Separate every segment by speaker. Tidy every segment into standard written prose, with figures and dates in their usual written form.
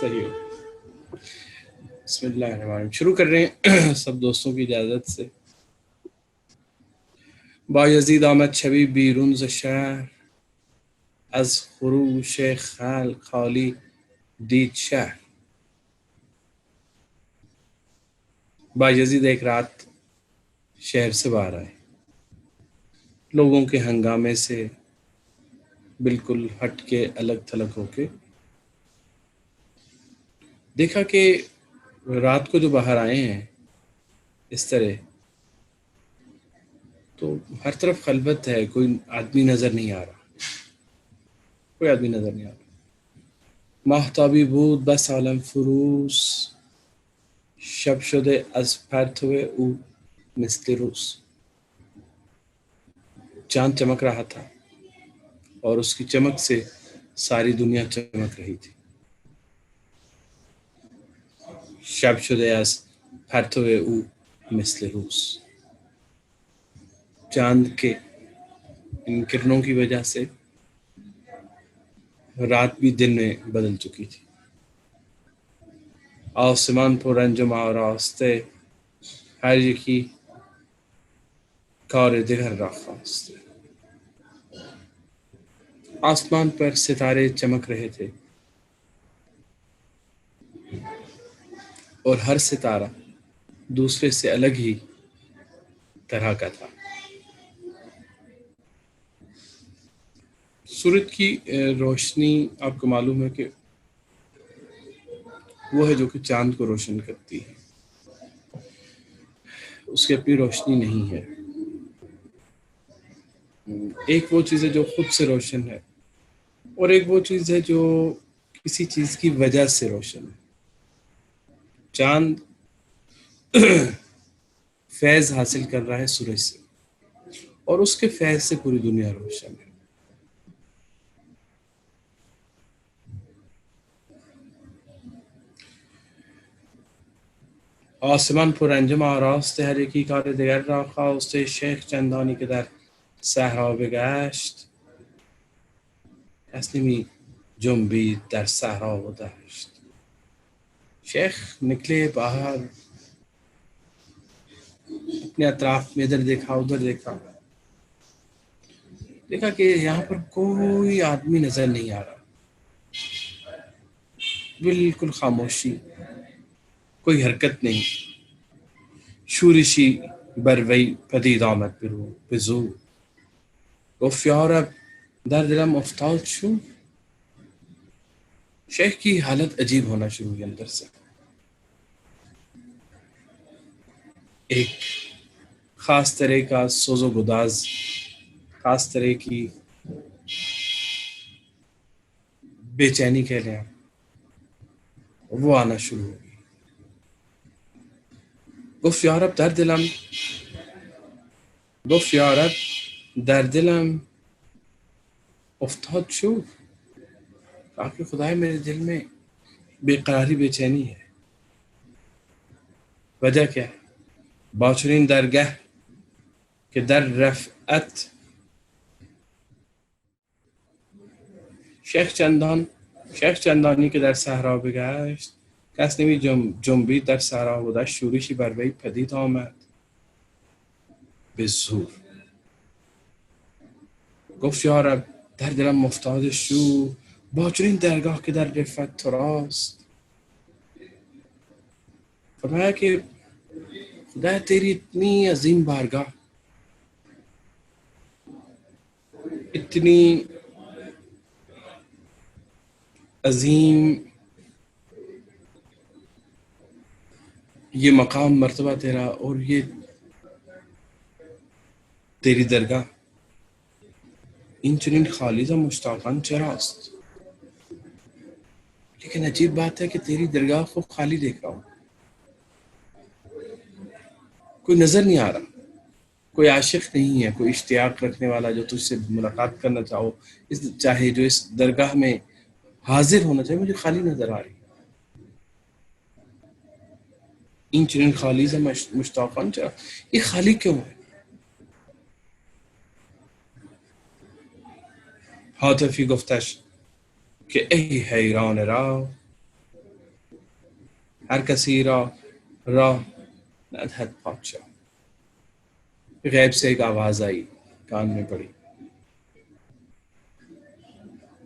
Speaker 1: صحیح ہو. بسم اللہ الرحمن الرحیم. شروع کر رہے ہیں سب دوستوں کی اجازت سے. بایزید آمد شبی بیرون ز شهر، از خروش خلق خالی دید شهر. بایزید ایک رات شہر سے باہر آئے، لوگوں کے ہنگامے سے بالکل ہٹ کے الگ تھلگ ہو کے. دیکھا کہ رات کو جو باہر آئے ہیں اس طرح تو ہر طرف خلوت ہے، کوئی آدمی نظر نہیں آ رہا، کوئی آدمی نظر نہیں آ رہا. ماهتابی بود بس عالم فروز، شب شده از پرتو او مثل روز. چاند چمک رہا تھا اور اس کی چمک سے ساری دنیا چمک رہی تھی. شب شده از پرتو او مثل روز. چاند کے ان کرنوں کی وجہ سے رات بھی دن میں بدل چکی تھی. آسمان پر رنجم آراسته، هر یکی کار دگر را خواسته. آسمان پر ستارے چمک رہے تھے اور ہر ستارہ دوسرے سے الگ ہی طرح کا تھا. سورج کی روشنی آپ کو معلوم ہے کہ وہ ہے جو کہ چاند کو روشن کرتی ہے، اس کی اپنی روشنی نہیں ہے. ایک وہ چیز ہے جو خود سے روشن ہے اور ایک وہ چیز ہے جو کسی چیز کی وجہ سے روشن ہے. چاند فیض حاصل کر رہا ہے سورج سے اور اس کے فیض سے پوری دنیا روشن ہے. آسمان پر انجم آراسته، هر یکی کار دیگر را خواسته. شیخ چندانی که در صحرا بگشت، کس نمی جنبید در صحرا و دشت. شیخ نکلے باہر، اپنے اطراف میں ادھر دیکھا ادھر دیکھا، دیکھا کہ یہاں پر کوئی آدمی نظر نہیں آ رہا، بالکل خاموشی، کوئی حرکت نہیں. شورشی بروی پدید آمد به زور، گفت یارب در دلم افتاد شور. شیخ کی حالت عجیب ہونا شروع ہوئی اندر سے. ایک خاص طرح کا سوز و گداز، خاص طرح کی بے چینی کہہ لیں وہ آنا شروع ہو گئی. گفت یارب در دلم، گفت یارب در دلم افتاد شور. کہا کہ خدای میرے دل میں بے قراری بے چینی ہے. وجہ کیا ہے؟ باچنین درگہ کہ در رفعت، شیخ چندانی که در صحرا بگشت، کس نمی جنبید در صحرا و دشت. شورشی بر وی پدید آمد به زور، گفت یارب در دلم افتاد شور. با چنین درگاه که در رفعت تو راست. فرمایا کہ خدا تیری اتنی عظیم بارگاہ، اتنی عظیم یہ مقام مرتبہ تیرا اور یہ تیری درگاہ، این چنین خالص مشتاقان چراست. لیکن عجیب بات ہے کہ تیری درگاہ کو خالی دیکھ رہا ہوں، کوئی نظر نہیں آ رہا، کوئی عاشق نہیں ہے، کوئی اشتیاق رکھنے والا جو تجھ سے ملاقات کرنا چاہے جو اس درگاہ میں حاضر ہونا چاہے. مجھے خالی نظر آ رہی. این چنین خالیز مشتاقان چرا، یہ خالی کیوں ہے؟ حاطفی گفتش که ای حیران راه، ہر کسی راہ ندہد پادشاہ. غیب سے ایک آواز آئی، کان میں پڑی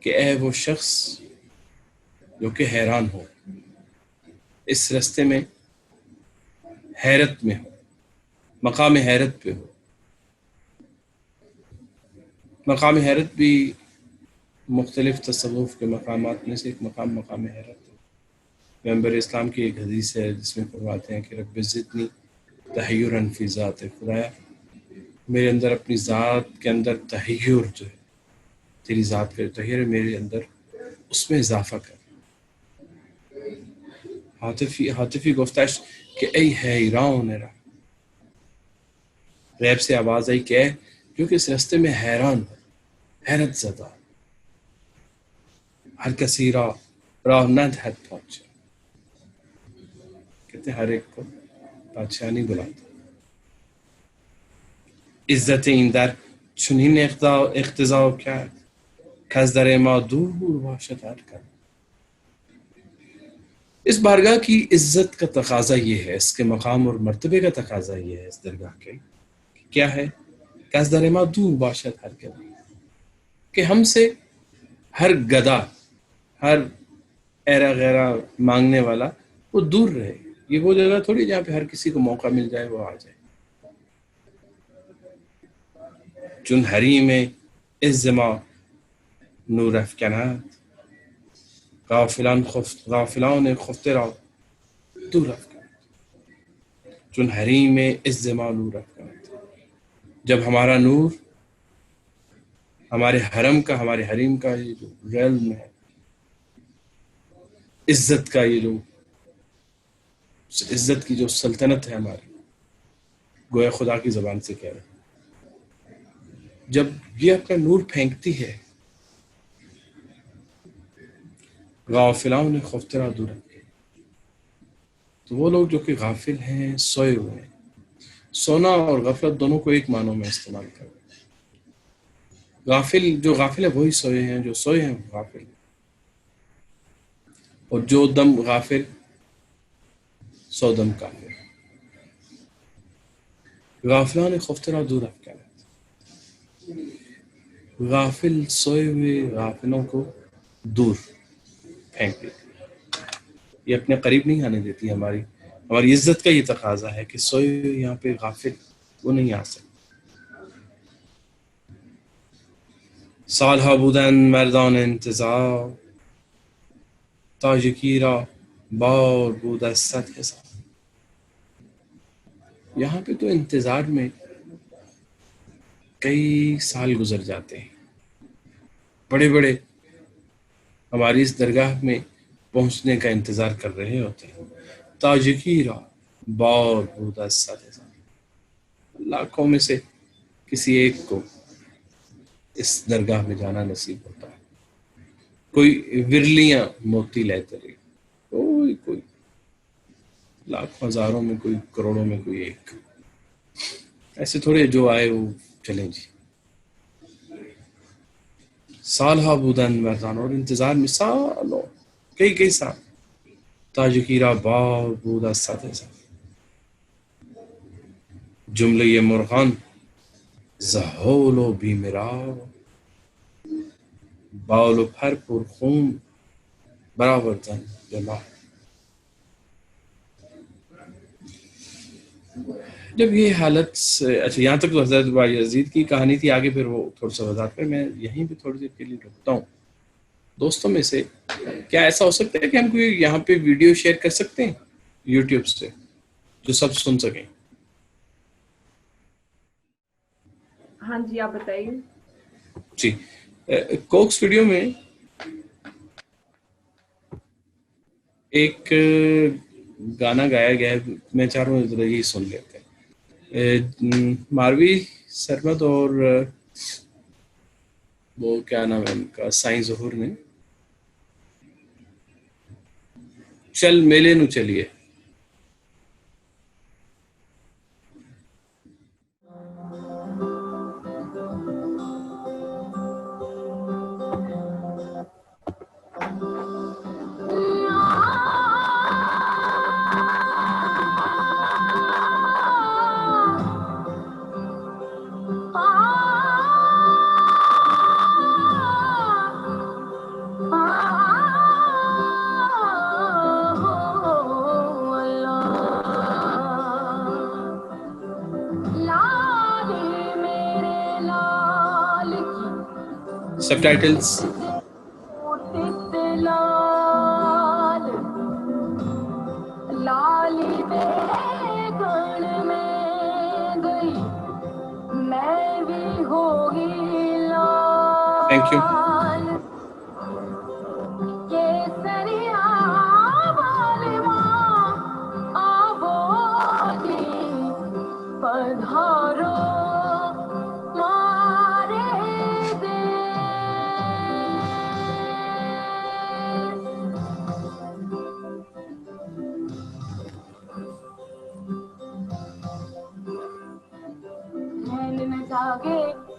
Speaker 1: کہ اے وہ شخص جو کہ حیران ہو، اس رستے میں حیرت میں ہو، مقام حیرت پہ ہو. مقام حیرت بھی مختلف تصوف کے مقامات میں سے ایک مقام حیرت ہے. پیغمبر اسلام کی ایک حدیث ہے جس میں فرماتے ہیں کہ رب زدنی تحیرا فی ذات، خدایا میرے اندر اپنی ذات کے اندر تحیر جو ہے، تیری ذات کا جو تحیر ہے میرے اندر، اس میں اضافہ کر. حاطفی گفتش کہ ای حیران رہا، غیب سے آواز آئی کہ اے جو کہ اس رستے میں حیران ہو، حیرت زدہ، ہر کسی راہ ندہد پادشاہ. کہتے ہیں ہر ایک کو بادشاہ نہیں بلاتا. عزت این در چنین اقتضا کرد کز در ما دور باشد ہر کن. اس بارگاہ کی عزت کا تقاضا یہ ہے، اس کے مقام اور مرتبے کا تقاضا یہ ہے اس درگاہ کے، کیا ہے؟ کز در ما دور باشد ہر کن، کہ ہم سے ہر گدا، ہر ایرا غیرہ مانگنے والا وہ دور رہے. یہ وہ جگہ تھوڑی جہاں پہ ہر کسی کو موقع مل جائے وہ آ جائے. چون حریم عز ما نور افکنند غافلان خفته را دور افکند. چون حریم عز ما نور افکنند، جب ہمارا نور ہمارے حریم کا یہ جو ریلم ہے، عزت کا یہ جو عزت کی جو سلطنت ہے ہماری، گویا خدا کی زبان سے کہہ رہے ہیں، جب یہ اپنا نور پھینکتی ہے، غافلان خفترا دور رکھے، تو وہ لوگ جو کہ غافل ہیں، سوئے ہوئے ہیں. سونا اور غفلت دونوں کو ایک معنوں میں استعمال کریں. جو غافل ہے وہی سوئے ہیں، جو سوئے ہیں وہ غافل ہیں، اور جو دم غافل سو دم کافر. غافلان خفترا دور افکنند، غافل سوئے ہوئے غافلوں کو دور پھینک دیتی. یہ اپنے قریب نہیں آنے دیتی. ہماری عزت کا یہ تقاضا ہے کہ سوئے ہوئے یہاں پہ غافل وہ نہیں آ سکتے. سالها بودن مردان انتظار تا یکی را بار بود از 100,000. یہاں پہ تو انتظار میں کئی سال گزر جاتے ہیں. بڑے بڑے ہماری اس درگاہ میں پہنچنے کا انتظار کر رہے ہوتے ہیں. تا یکی را بار بود از 100,000، لاکھوں میں سے کسی ایک کو اس درگاہ میں جانا نصیب ہوتا ہے. کوئی ورلیاں موتی لیتے رہے، کوئی لاکھ ہزاروں میں، کوئی کروڑوں میں کوئی ایک، ایسے تھوڑے جو آئے وہ چلیں جی. سالها بودن مردان، اور انتظار میں سالوں، کئی سال. تا یکی را بار بود از 100,000، جمله مرغان زهول و بیمرار بال و پر پرخون برآوردن به ما. جب یہ حالت اچھا یہاں تک تو حضرت بایزید کی کہانی تھی، آگے پھر وہ تھوڑا سا وضاحت کر. میں یہیں پہ تھوڑی دیر کے لیے رکتا ہوں. دوستوں میں سے کیا ایسا ہو سکتا ہے کہ ہم کوئی یہاں پہ ویڈیو شیئر کر سکتے ہیں یوٹیوب سے جو سب سن سکیں؟
Speaker 2: ہاں جی آپ بتائیے.
Speaker 1: جی کوکس ویڈیو میں ایک گانا گایا گیا ہے، میں چاہ رہا ہوں ذرا یہی سن لیتے ہیں. ماروی سرمد اور وہ کیا نام ہے ان کا، سائیں ظہور نے چل میلے نو چلیے. Subtitles. Thank you.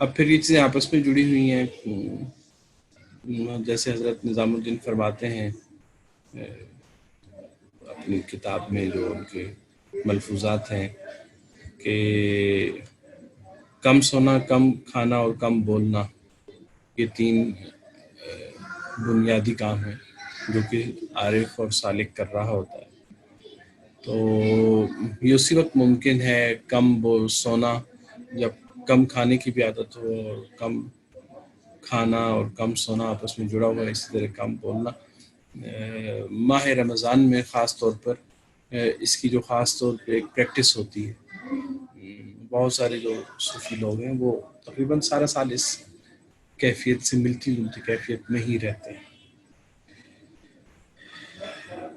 Speaker 1: اب پھر یہ چیزیں آپس میں جڑی ہوئی ہیں، جیسے حضرت نظام الدین فرماتے ہیں اپنی کتاب میں جو ان کے ملفوظات ہیں کہ کم سونا، کم کھانا اور کم بولنا، یہ 3 بنیادی کام ہیں جو کہ عارف اور سالک کر رہا ہوتا ہے. تو یہ اسی وقت ممکن ہے کم سونا جب کم کھانے کی بھی عادت ہو، اور کم کھانا اور کم سونا آپس میں جڑا ہوا ہے، اسی طرح کم بولنا. ماہ رمضان میں خاص طور پر اس کی جو خاص طور پہ ایک پریکٹس ہوتی ہے. بہت سارے جو صوفی لوگ ہیں وہ تقریباً سارا سال اس کیفیت سے ملتی جلتی کیفیت میں ہی رہتے ہیں.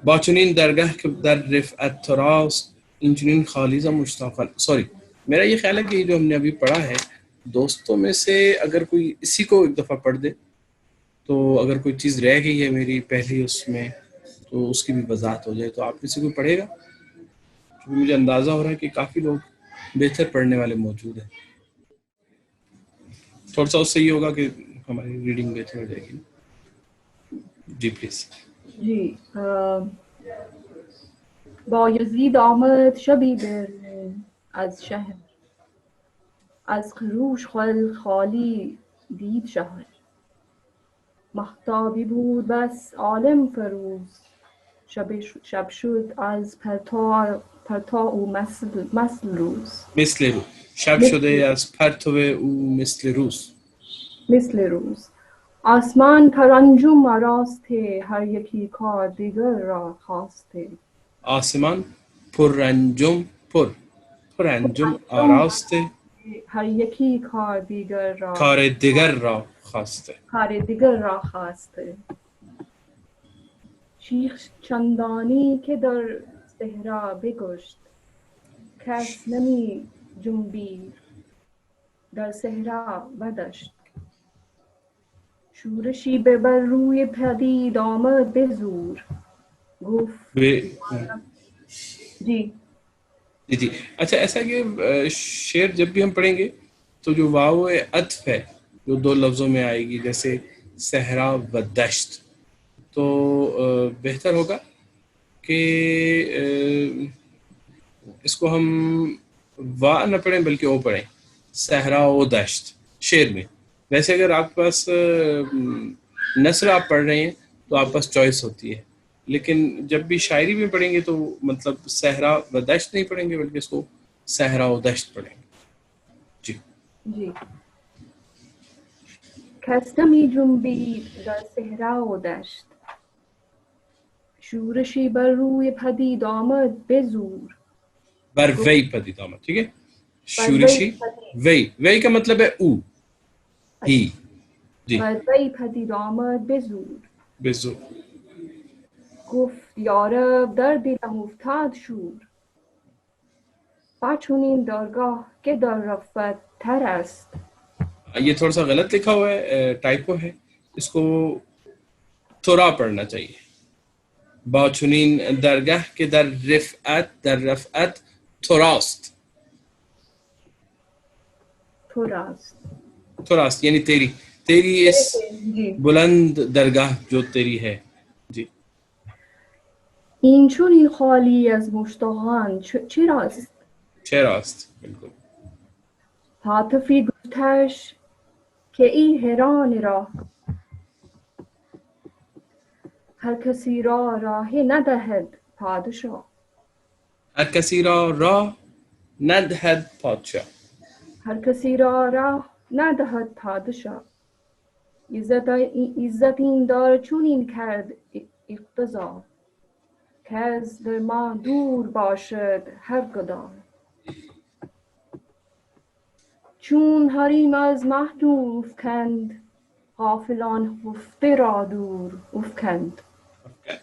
Speaker 1: با چنین درگاہ که در رفعت تراست این چنین خالیزہ مشتاقا. سوری، میرا یہ خیال ہے کہ یہ جو ہم نے ابھی پڑھا ہے، دوستوں میں سے اگر کوئی اسی کو ایک دفعہ پڑھ دے تو اگر کوئی چیز رہ گئی ہے میری پہلی اس میں تو اس کی بھی وضاحت ہو جائے. تو آپ میں سے کوئی پڑھے گا؟ کیونکہ مجھے اندازہ ہو رہا ہے کہ کافی لوگ بہتر پڑھنے والے موجود ہیں. تھوڑا سا اس سے یہ ہوگا کہ ہماری ریڈنگ بہتر ہو جائے گی. جی پلیز.
Speaker 2: جی بایزید آمد شبی برین از شهر، از خروش خالی دید شهر. مهتابی بود بس عالم فروز، شب شد از پرتو او مثل روز.
Speaker 1: مثل روز شب شده از پرتو او مثل روز.
Speaker 2: مثل روز آسمان پرانجم آراسته، هر یکی کار دیگر را خواسته.
Speaker 1: آسمان پرانجم آراسته،
Speaker 2: هر یکی کار دیگر را
Speaker 1: کار دیگر را خواسته.
Speaker 2: شیخ چندانی که در صحرا بگشت، کس نمی جنبید در صحرا و دشت. شورشی بر روی پدید آمد به زور، گفت جی
Speaker 1: جی. اچھا، ایسا کہ شعر جب بھی ہم پڑھیں گے تو جو واو عطف ہے جو 2 لفظوں میں آئے گی، جیسے صحرا و دشت، تو بہتر ہوگا کہ اس کو ہم وا نہ پڑھیں بلکہ او پڑھیں، صحرا و دشت شعر میں. ویسے اگر آپ کے پاس نثر آپ پڑھ رہے ہیں تو آپ پاس چوائس ہوتی ہے، لیکن جب بھی شاعری میں پڑھیں گے تو مطلب صحرا و دشت نہیں پڑھیں گے بلکہ اس کو صحرا و دشت پڑھیں گے. جی
Speaker 2: جی. کس نمی جنبید در صحرا و دشت، شورشی بر روی پدید آمد به زور.
Speaker 1: بر وی پدید آمد. ٹھیک ہے، شورشی وی کا مطلب ہے او، ہی. جی.
Speaker 2: بر وی پدید آمد به زور،
Speaker 1: بزو.
Speaker 2: گفت یارب در دلم افتاد شور. چنین درگاه که در رفعت تر است.
Speaker 1: یہ تھوڑا سا غلط لکھا ہوا ہے، ٹائپو ہے، اس کو تھوڑا پڑھنا چاہیے. با چنین درگاہ کے در رفعت تھوراست. تھوراست یعنی تیری اس بلند درگاہ جو تیری ہے. جی.
Speaker 2: این چنین خالی از مشتاقان
Speaker 1: چراست. بالکل.
Speaker 2: حاطفی گفتش که ای هران راه، هر کسی را راهی ندهد پادشاه.
Speaker 1: هر کسی را راه ندهد پادشاه.
Speaker 2: هر کسی را راه ندهد پادشاه. عزت این دار چنین کرد اقتضا، که از در ما دور باشد هر گدا. چون حریم از مه دور افکند، غافلان خفته را دور افکند.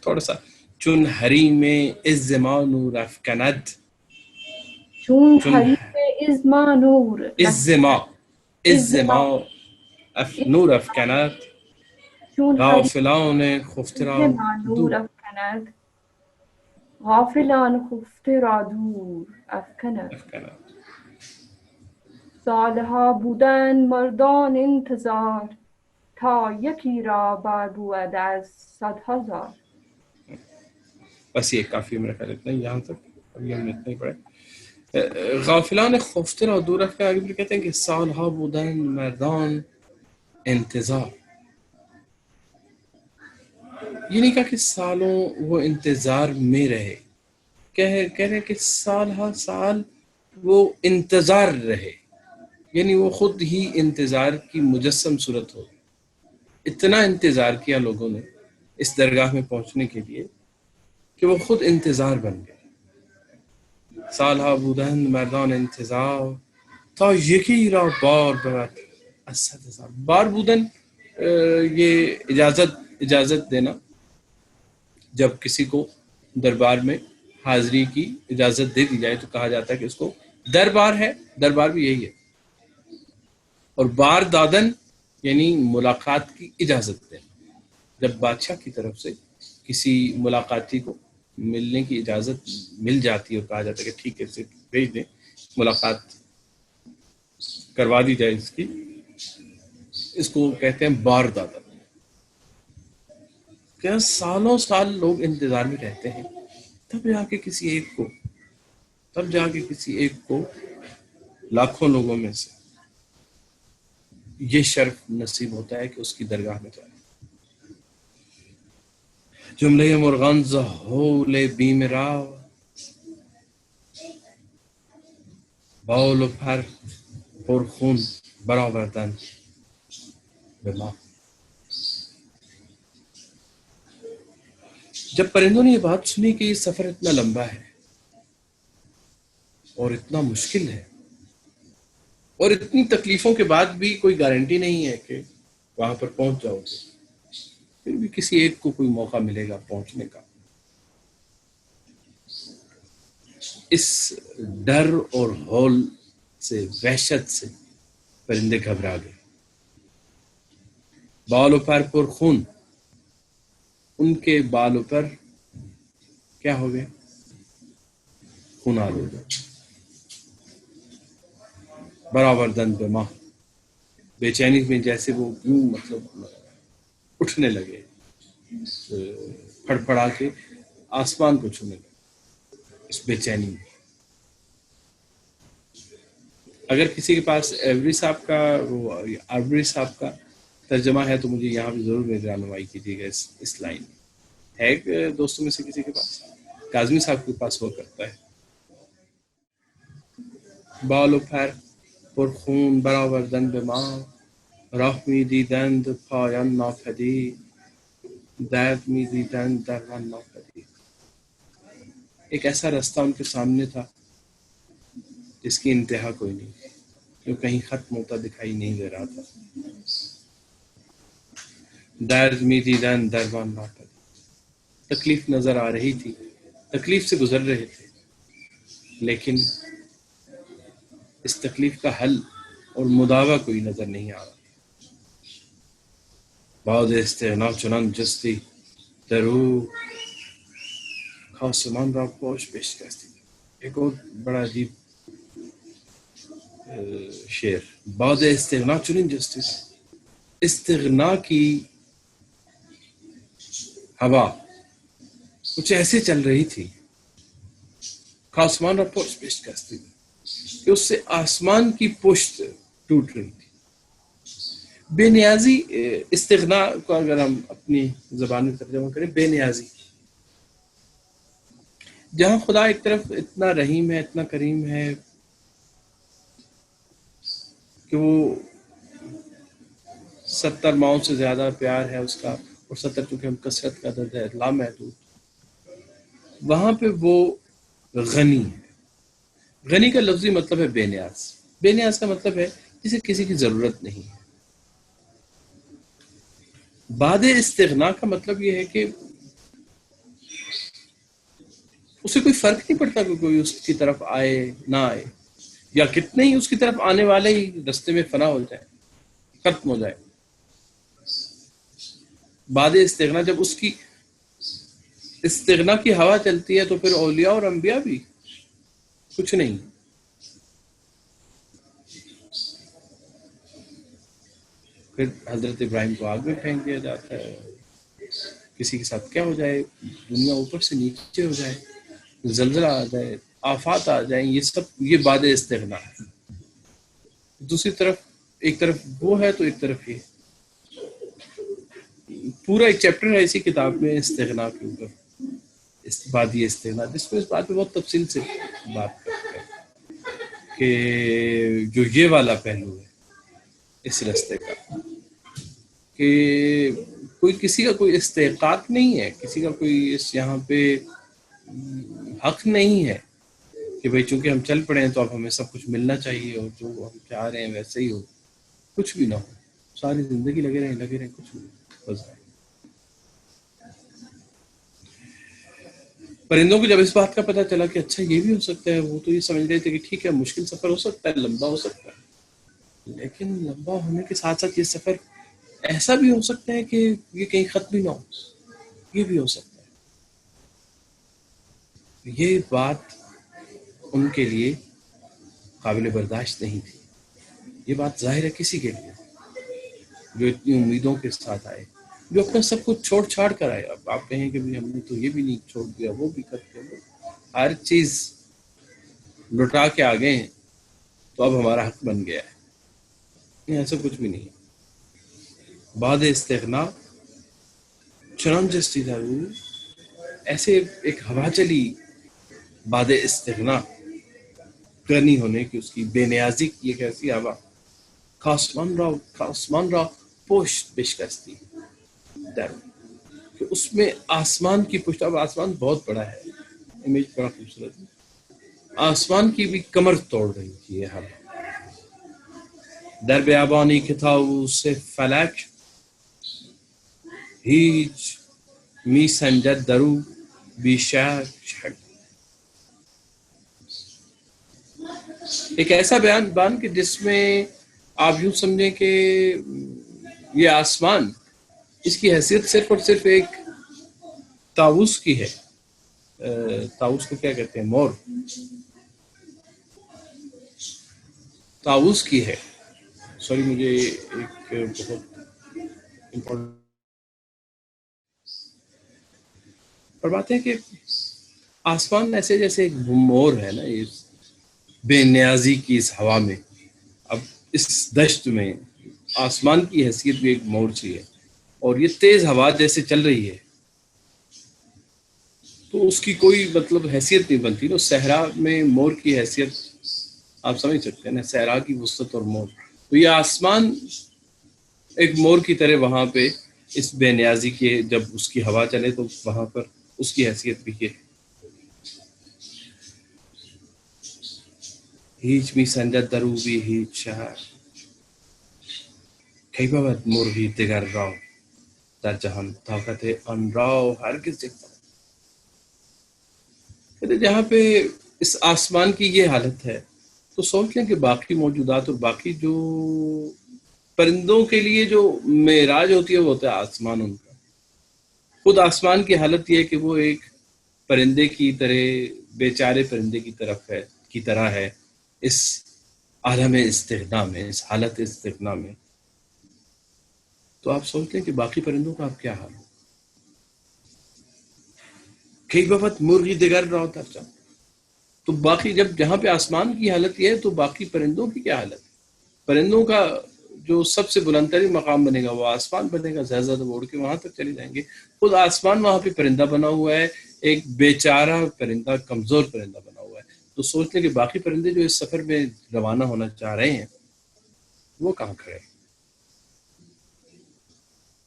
Speaker 1: تھوڑا سا چون حریم عز ما نور افکند.
Speaker 2: چون حریم عز ما نور
Speaker 1: نور افکند، غافلان خفته را دور
Speaker 2: افکند. غافلان خفته را دور افکند. سالها بودن مردان انتظار تا یکی را بر بود از 100,000.
Speaker 1: بس یہ کافی میرا خیال اتنا ہی یہاں تک، ابھی ہم نے اتنا ہی پڑھا. غافلان خفته را دور رکھ کے آگے پھر کہتے ہیں کہ سالها بودن مردان انتظار. یہ نہیں کہا کہ سالوں وہ انتظار میں رہے، کہہ رہے کہ سالها سال وہ انتظار رہے، یعنی وہ خود ہی انتظار کی مجسم صورت ہو. اتنا انتظار کیا لوگوں نے اس درگاہ میں پہنچنے کے لیے کہ وہ خود انتظار بن گئے. سالها بودن مردان انتظار تا یکی را بار بود از 100,000. بار بودن یہ اجازت دینا، جب کسی کو دربار میں حاضری کی اجازت دے دی جائے تو کہا جاتا ہے کہ اس کو دربار ہے. دربار بھی یہی ہے. اور بار دادن یعنی ملاقات کی اجازت دینا. جب بادشاہ کی طرف سے کسی ملاقاتی کو ملنے کی اجازت مل جاتی ہے اور کہا جاتا ہے کہ ٹھیک ہے اسے بھیج دیں، ملاقات کروا دی جائے اس کی، اس کو کہتے ہیں بار دادن. کہ سالوں سال لوگ انتظار میں رہتے ہیں، تب جا کے کسی ایک کو لاکھوں لوگوں میں سے یہ شرف نصیب ہوتا ہے کہ اس کی درگاہ میں جائے. جملہ مرغان زہول بیم راو باول و پر پرخون برآوردن به ما. جب پرندوں نے یہ بات سنی کہ یہ سفر اتنا لمبا ہے اور اتنا مشکل ہے اور اتنی تکلیفوں کے بعد بھی کوئی گارنٹی نہیں ہے کہ وہاں پر پہنچ جاؤ گے، پھر بھی کسی ایک کو کوئی موقع ملے گا پہنچنے کا، اس ڈر اور ہول سے، وحشت سے پرندے گھبرا گئے. بالوں پر پرخون، ان کے بالوں پر کیا ہو گئے؟ خون آلود ہو گئے. برآوردن بے ماہ، بے چینی میں جیسے وہ یوں مطلب اٹھنے لگے، پھڑ پھڑا کے آسمان کو چھونے لگے اس بے چینی میں. اگر کسی کے پاس ایوری صاحب کا ترجمہ ہے تو مجھے یہاں بھی ضرور میری رہنمائی کیجیے گا اس لائن میں. ہے دوستوں میں سے کسی کے پاس؟ کاظمی صاحب کے پاس ہوا کرتا ہے. بال و پر پرخون برآوردن به ما، راه میدیدند پایان ناپدید، درد میدیدند درمان ناپدید. ایک ایسا راستہ ان کے سامنے تھا جس کی انتہا کوئی نہیں، جو کہیں ختم ہوتا دکھائی نہیں دے رہا تھا. درد میدیدند درمان ناپدید، تکلیف نظر آ رہی تھی، تکلیف سے گزر رہے تھے، لیکن اس تکلیف کا حل اور مداوع کوئی نظر نہیں آ رہا. بعد استغنا چنان جستی درو خاصمان را پوش پیش کرتی. ایک اور بڑا عجیب شعر. بعد استغنا چنان جستی، استغنا کی ہوا کچھ ایسے چل رہی تھی، آسمان را پشت پیش کرتی کہ اس سے آسمان کی پشت ٹوٹ رہی تھی. بے نیازی، استغنا کو اگر ہم اپنی زبان میں ترجمہ کریں، بے نیازی. جہاں خدا ایک طرف اتنا رحیم ہے، اتنا کریم ہے کہ وہ 70 ماؤں سے زیادہ پیار ہے اس کا، اور 70 چونکہ ہم کثرت کا عدد ہے لامحدود، وہاں پہ وہ غنی ہے. غنی کا لفظی مطلب ہے بے نیاز. بے نیاز کا مطلب ہے جسے کسی کی ضرورت نہیں ہے. بعد استغنا کا مطلب یہ ہے کہ اسے کوئی فرق نہیں پڑتا کہ کوئی اس کی طرف آئے نہ آئے، یا کتنے ہی اس کی طرف آنے والے ہی رستے میں فنا ہو جائے، ختم ہو جائے. بعد استغنا، جب اس کی استغنا کی ہوا چلتی ہے تو پھر اولیاء اور انبیاء بھی کچھ نہیں. پھر حضرت ابراہیم کو آگ میں پھینک دیا جاتا ہے، کسی کے ساتھ کیا ہو جائے، دنیا اوپر سے نیچے ہو جائے، زلزلہ آ جائے، آفات آ جائیں، یہ سب یہ بعد استغنا ہے. دوسری طرف ایک طرف وہ ہے تو ایک طرف یہ. پورا ایک چیپٹر ہے اسی کتاب میں استغنا کے اوپر، بعدی استغنا، جس میں اس بات پہ بہت تفصیل سے بات کرتے ہیں کہ جو یہ والا پہلو ہے اس رستے کا، کہ کوئی کسی کا کوئی استحقاق نہیں ہے، کسی کا کوئی اس یہاں پہ حق نہیں ہے کہ بھئی چونکہ ہم چل پڑے ہیں تو اب ہمیں سب کچھ ملنا چاہیے اور جو ہم چاہ رہے ہیں ویسے ہی ہو. کچھ بھی نہ ہو، ساری زندگی لگے رہیں کچھ بھی بس. پرندوں کو جب اس بات کا پتہ چلا کہ اچھا یہ بھی ہو سکتا ہے، وہ تو یہ سمجھ رہے تھے کہ ٹھیک ہے مشکل سفر ہو سکتا ہے، لمبا ہو سکتا ہے، لیکن لمبا ہونے کے ساتھ ساتھ یہ سفر ایسا بھی ہو سکتا ہے کہ یہ کہیں ختم ہی نہ ہو، یہ بھی ہو سکتا ہے. یہ بات ان کے لیے قابل برداشت نہیں تھی. یہ بات ظاہر ہے کسی کے لیے جو اتنی امیدوں کے ساتھ آئے، جو اپنا سب کچھ چھوڑ چھاڑ کر آئے. اب آپ کہیں کہ ہم نے تو یہ بھی نہیں چھوڑ دیا، وہ بھی کر کے ہر چیز لٹا کے آ گئے ہیں تو اب ہمارا حق بن گیا ہے. ایسا کچھ بھی نہیں. بعد استغنا چنانچہ سیدھا ایسے ایک ہوا چلی بعد استغنا کرنی ہونے کی، اس کی بے نیازی کی ایک ایسی ہوا کاسمان را پشت بشکستی در، کہ اس میں آسمان کی پشت، اب آسمان بہت بڑا ہے، امیج بڑا خوبصورت ہے، آسمان کی بھی کمر توڑ رہی تھی یہ ہوا. در بیابانی که طاووس فلک هیچ می سنجد درو بیشک. ایک ایسا بیان کہ جس میں آپ یوں سمجھیں کہ یہ آسمان، اس کی حیثیت صرف اور صرف ایک طاووس کی ہے. طاووس کو کیا کہتے ہیں؟ مور. طاووس کی ہے. سوری مجھے ایک بہت امپورٹنٹ پر بات ہے کہ آسمان ایسے جیسے ایک مور ہے نا، یہ بے نیازی کی اس ہوا میں. اب اس دشت میں آسمان کی حیثیت بھی ایک مور سی ہے، اور یہ تیز ہوا جیسے چل رہی ہے تو اس کی کوئی مطلب حیثیت نہیں بنتی. تو صحرا میں مور کی حیثیت آپ سمجھ سکتے ہیں نا، صحرا کی وسعت اور مور. تو یہ آسمان ایک مور کی طرح وہاں پہ اس بے نیازی کے، جب اس کی ہوا چلے تو وہاں پر اس کی حیثیت بھی ہے. هیچ می سنجد در او بی هیچ شهر کی بود مرغی دگر را در جهان طاقت آن را هرگز دیکھتا. جہاں پہ اس آسمان کی یہ حالت ہے تو سوچ لیں کہ باقی موجودات اور باقی جو پرندوں کے لیے جو معراج ہوتی ہے وہ ہوتا ہے آسمان ان کا. خود آسمان کی حالت یہ ہے کہ وہ ایک پرندے کی طرح، بیچارے پرندے کی طرح ہے اس عالم استغنا میں، اس حالت استغنا میں. تو آپ سوچتے ہیں کہ باقی پرندوں کا اب کیا حال ہو. کئی بفت مرغی دگر رہا ہوتا ہے. تو باقی جہاں پہ آسمان کی حالت یہ ہے تو باقی پرندوں کی کیا حالت ہے؟ پرندوں کا جو سب سے بلند ترین مقام بنے گا وہ آسمان بنے گا، زیادہ زیادہ اڑ کے وہاں تک چلے جائیں گے. خود آسمان وہاں پہ پرندہ بنا ہوا ہے، ایک بیچارہ پرندہ، کمزور پرندہ بنا ہوا ہے. تو سوچ لیں کہ باقی پرندے جو اس سفر میں روانہ ہونا چاہ رہے ہیں وہ کہاں کھڑے ہیں.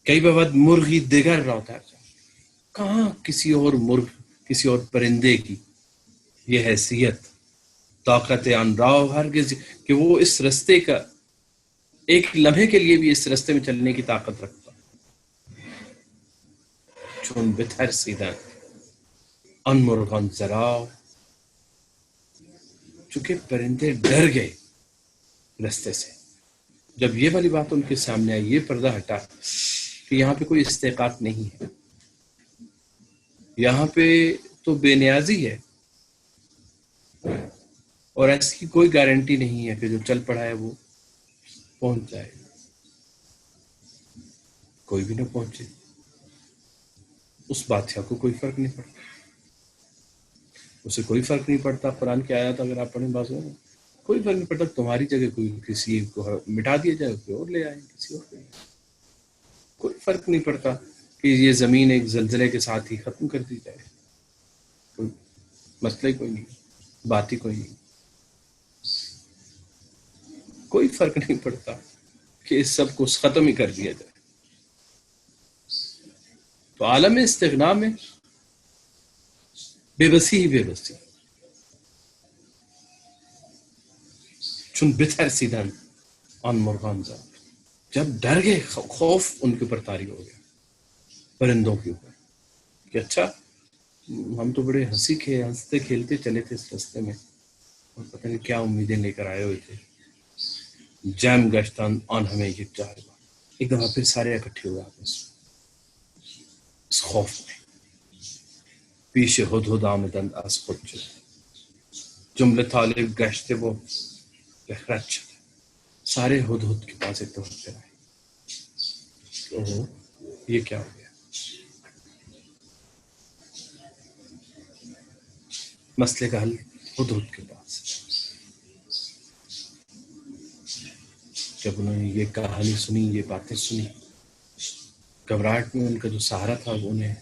Speaker 1: کئی بفت مرغی دیگر رہا ہوتا ہے. کہاں کسی اور مرغ، کسی اور پرندے کی یہ حیثیت، طاقت ان راو ہرگز، کہ وہ اس رستے کا ایک لمحے کے لیے بھی اس رستے میں چلنے کی طاقت رکھتا. چون بتر سیدن ان مرغان زراو، چونکہ پرندے ڈر گئے رستے سے. جب یہ والی بات ان کے سامنے آئی، یہ پردہ ہٹا کہ یہاں پہ کوئی استحقاق نہیں ہے، یہاں پہ تو بے نیازی ہے اور ایسی کوئی گارنٹی نہیں ہے کہ جو چل پڑا ہے وہ پہنچ جائے. کوئی بھی نہ پہنچے، اس بادشاہ کو کوئی فرق نہیں پڑتا، اسے کوئی فرق نہیں پڑتا. قرآن کی آیات اگر آپ پڑھیں بازو میں، کوئی فرق نہیں پڑتا تمہاری جگہ کوئی کسی کو مٹا دیا جائے، کوئی اور لے آئیں، کسی اور کو لے آئیں. کوئی فرق نہیں پڑتا کہ یہ زمین ایک زلزلے کے ساتھ ہی ختم کر دی جائے، کوئی مسئلہ ہی کوئی نہیں، بات ہی کوئی نہیں. کوئی فرق نہیں پڑتا کہ اس سب کو ختم ہی کر دیا جائے. تو عالم استغنا میں بے بسی ہی بے بسی. چون بتر سیدن آن مرغان زاد، جب ڈر گئے، خوف ان کے اوپر طاری ہو گیا پرندوں کے اوپر کہ اچھا ہم تو بڑے ہنستے کھیلتے چلے تھے اس راستے میں، اور پتہ نہیں کیا امیدیں لے کر آئے ہوئے تھے. جیم گشتن آن ہمیں یہ چار بار ایک دفعہ پھر سارے اکٹھے ہوئے آپس اس خوف میں. پیش ہدہد آمدند از خود شد، جمله طالب گشته و بخرد شد. سارے ہدہد کے پاس ایک دفعہ پھر آئے. اوہ یہ کیا ہو گیا؟ مسئلے کا حل ہدہد کے پاس. جب انہوں نے یہ کہانی سنی، یہ باتیں سنی، گھبراہٹ میں ان کا جو سہارا تھا وہ انہیں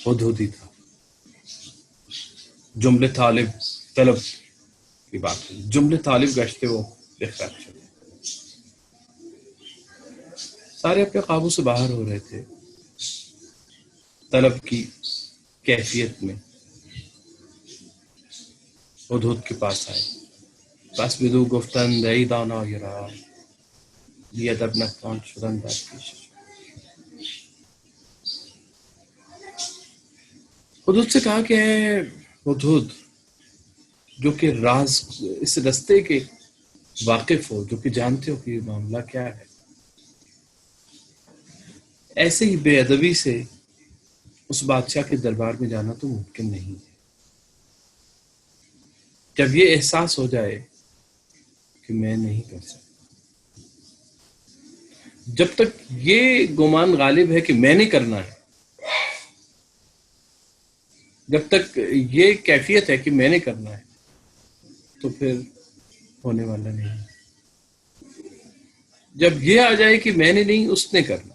Speaker 1: ہدہد ہی تھا. جملے طلب کی بات ہے، جملے طالب گشتے وہ بخرد شد. سارے اپنے قابو سے باہر ہو رہے تھے طلب کی کیفیت میں. ہدہد کے پاس آئے. بس بدو گفتند ای دانای رای، بی ادب نتوان شدن در پیش. ہدہد سے کہا کہ اے ہدہد، جو کہ راز اس رستے کے واقف ہو، جو کہ جانتے ہو کہ یہ معاملہ کیا ہے، ایسے ہی بے ادبی سے اس بادشاہ کے دربار میں جانا تو ممکن نہیں ہے. جب یہ احساس ہو جائے کہ میں نہیں کر سکتا، جب تک یہ گمان غالب ہے کہ میں نہیں کرنا ہے، جب تک یہ کیفیت ہے کہ میں نے کرنا ہے، تو پھر ہونے والا نہیں. جب یہ آ جائے کہ میں نے نہیں، اس نے کرنا،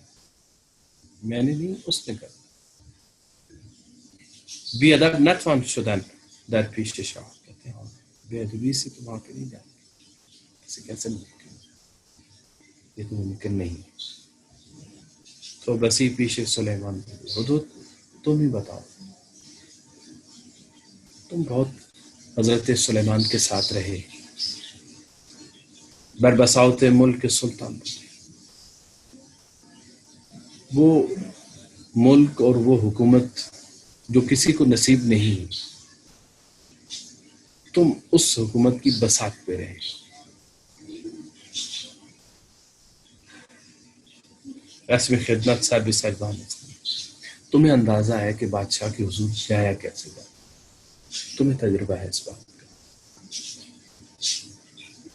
Speaker 1: میں نے نہیں، اس نے کرنا. بی ادب نتوان شدن در پیش شاه، کہتے ہیں بے ادبی سے تو وہاں پہ نہیں جانا. اسے کیسے ممکن؟ یہ تو ممکن نہیں. تو بسی پیش سلیمان، ہدہد تم ہی بتاؤ. تم بہت حضرت سلیمان کے ساتھ رہے، بربساوت ملک سلطان. وہ ملک اور وہ حکومت جو کسی کو نصیب نہیں، تم اس حکومت کی بساط پہ رہے. رسم خدمت سر بسردان. تمہیں اندازہ ہے کہ بادشاہ کے حضور جایا کیسے جائے، تمہیں تجربہ ہے اس بات کا.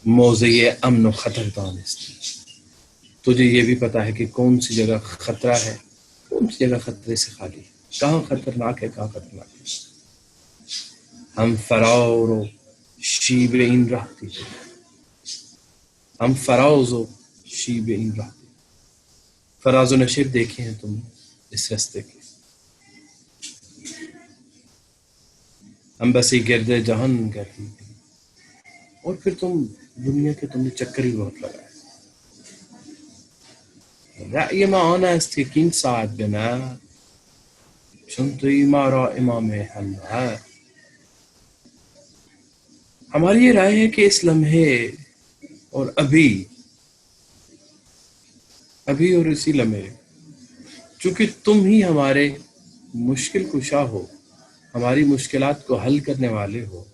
Speaker 1: موضع امن و خطر دانستی، تجھے یہ بھی پتا ہے کہ کون سی جگہ خطرہ ہے، کون سی جگہ خطرے سے خالی ہے، کہاں خطرناک ہے، کہاں خطرناک ہے. ہم فراور و شیب این رہتی، ہم فراز و شیب این رہتی. فراز و نشیب دیکھے ہیں تم اس رستے کے. ہم بسی گرد جہان کرتی تھی، اور پھر تم دنیا کے تم نے چکر ہی بہت لگایا. رأی ما آن است که این ساعت بنا، چون توی ما را امام حل ہے. ہماری یہ رائے ہے کہ اس لمحے اور ابھی اور اسی لمحے، چونکہ تم ہی ہمارے مشکل کشا ہو، ہماری مشکلات کو حل کرنے والے ہو.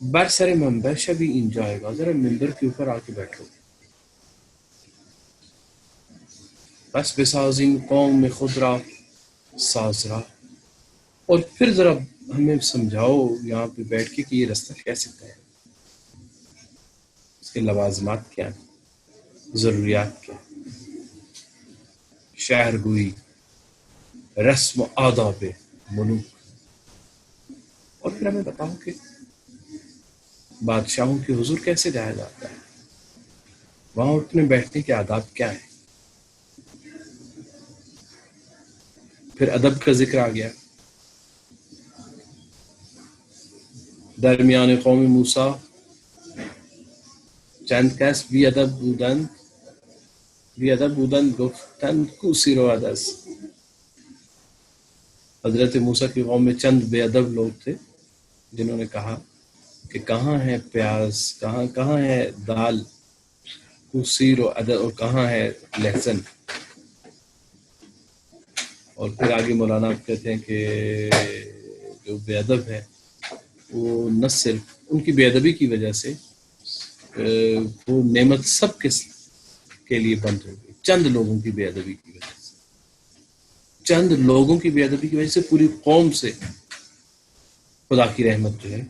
Speaker 1: برسر منبر شبی این جائے گا، ذرا منبر کے اوپر آ کے بیٹھو. بس بسازیم قوم میں خود را سازرا، اور پھر ذرا ہمیں سمجھاؤ یہاں پہ بیٹھ کے کہ یہ رستہ کیسے طے ہے، اس کے لوازمات کیا ہیں، ضروریات کیا ہیں. شہر گوئی رسم و آداب ملوک. اور پھر ہمیں بتاؤ کہ بادشاہوں کے حضور کیسے جایا جاتا ہے, وہاں اٹھنے بیٹھنے کے آداب کیا ہیں. پھر ادب کا ذکر آ گیا. درمیان قوم موسیٰ چند کس بی ادب بودن گفتن کو سیر و عدس. حضرت موسیٰ کی قوم میں چند بے ادب لوگ تھے جنہوں نے کہا کہ کہاں ہے پیاز, کہاں ہے دال, کو سیر و عدس, اور کہاں ہے لہسن. اور پھر آگے مولانا کہتے ہیں کہ جو بے ادب ہے وہ نہ صرف ان کی بے ادبی کی وجہ سے وہ نعمت سب کے لیے بند ہو گئی, چند لوگوں کی بے ادبی کی وجہ سے, چند لوگوں کی بے ادبی کی وجہ سے پوری قوم سے خدا کی رحمت جو ہے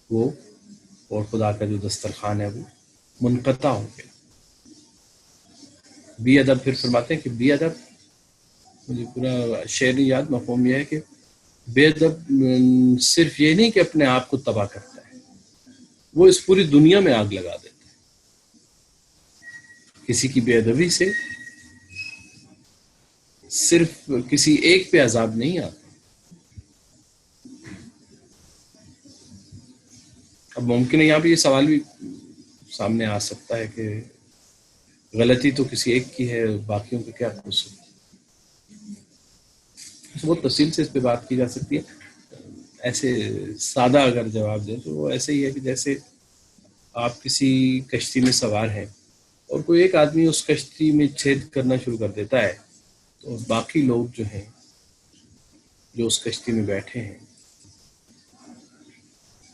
Speaker 1: وہ, اور خدا کا جو دسترخوان ہے وہ منقطع ہو گیا. بے ادب, پھر فرماتے ہیں کہ بے ادب, مجھے پورا شعر نہیں یاد, مفہوم یہ ہے کہ بے ادب صرف یہ نہیں کہ اپنے آپ کو تباہ کرتا ہے, وہ اس پوری دنیا میں آگ لگا دیتا ہے. کسی کی بے ادبی سے صرف کسی ایک پہ عذاب نہیں آتا. اب ممکن ہے یہاں پہ یہ سوال بھی سامنے آ سکتا ہے کہ غلطی تو کسی ایک کی ہے, باقیوں کا کیا قصور. بہت تفصیل سے اس پہ بات کی جا سکتی ہے. ایسے سادہ اگر جواب دیں تو وہ ایسے ہی ہے کہ جیسے آپ کسی کشتی میں سوار ہیں اور کوئی ایک آدمی اس کشتی میں چھید کرنا شروع کر دیتا ہے, تو باقی لوگ جو ہیں جو اس کشتی میں بیٹھے ہیں,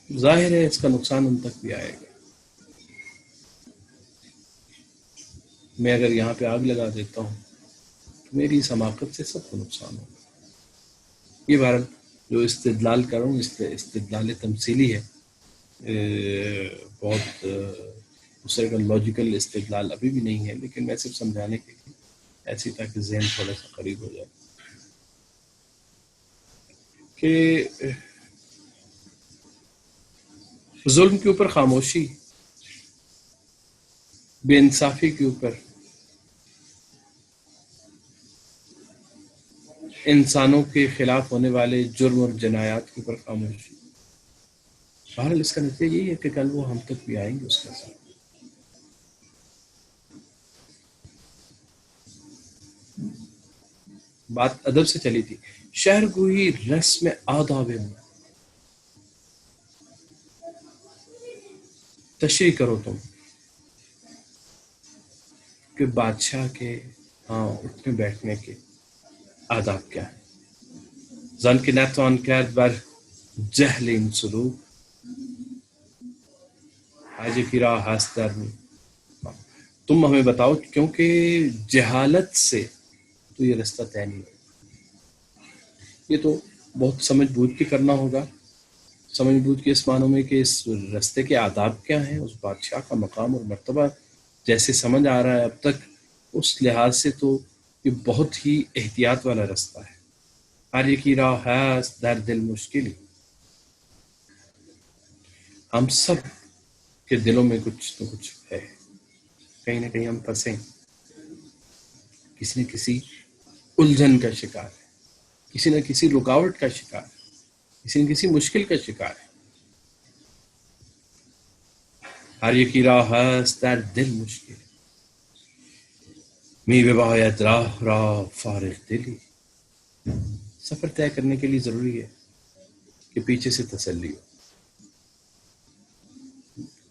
Speaker 1: ظاہر ہے اس کا نقصان ان تک بھی آئے گا. میں اگر یہاں پہ آگ لگا دیتا ہوں تو میری اس حماقت سے سب کو نقصان ہوگا. یہ بہرحال جو استدلال کروں استدلال تمثیلی ہے, بہت اس طرح کا لاجیکل استدلال ابھی بھی نہیں ہے, لیکن میں صرف سمجھانے کے لیے ایسی تاکہ ذہن تھوڑا سا قریب ہو جائے کہ ظلم کے اوپر خاموشی, بے انصافی کے اوپر, انسانوں کے خلاف ہونے والے جرم اور جنایات کے اوپر خاموشی. بہرحال اس کا نتیجہ یہی ہے کہ کل وہ ہم تک بھی آئیں گے اس کا ساتھ. بات ادب سے چلی تھی. شہر گوئی رسم آداب تشریح کرو تم کہ بادشاہ کے ہاں اٹھنے بیٹھنے کے آداب کیا ہے. زن کے نتوان کرد بر جہل این سلوک, حاجی کی راہ ہست در میں. تم ہمیں بتاؤ کیونکہ جہالت سے تو یہ رستہ طے نہیں ہے. یہ تو بہت سمجھ بوجھ کے کرنا ہوگا, سمجھ بوجھ کے اس معنوں میں کہ اس رستے کے آداب کیا ہیں, اس بادشاہ کا مقام اور مرتبہ جیسے سمجھ آ رہا ہے اب تک, اس لحاظ سے تو یہ بہت ہی احتیاط والا رستہ ہے. ہر ایک کی راہ ہے در دل مشکل. ہم سب کے دلوں میں کچھ نہ کچھ ہے, کہیں نہ کہیں ہم پھنسے, کسی نہ کسی الجھن کا شکار ہے, کسی نہ کسی رکاوٹ کا شکار ہے, کسی نہ کسی مشکل کا شکار ہے. ہر یکی راہ است در دل مشکل, می بباید راہ را فارغ دلی. سفر طے کرنے کے لیے ضروری ہے کہ پیچھے سے تسلی ہو.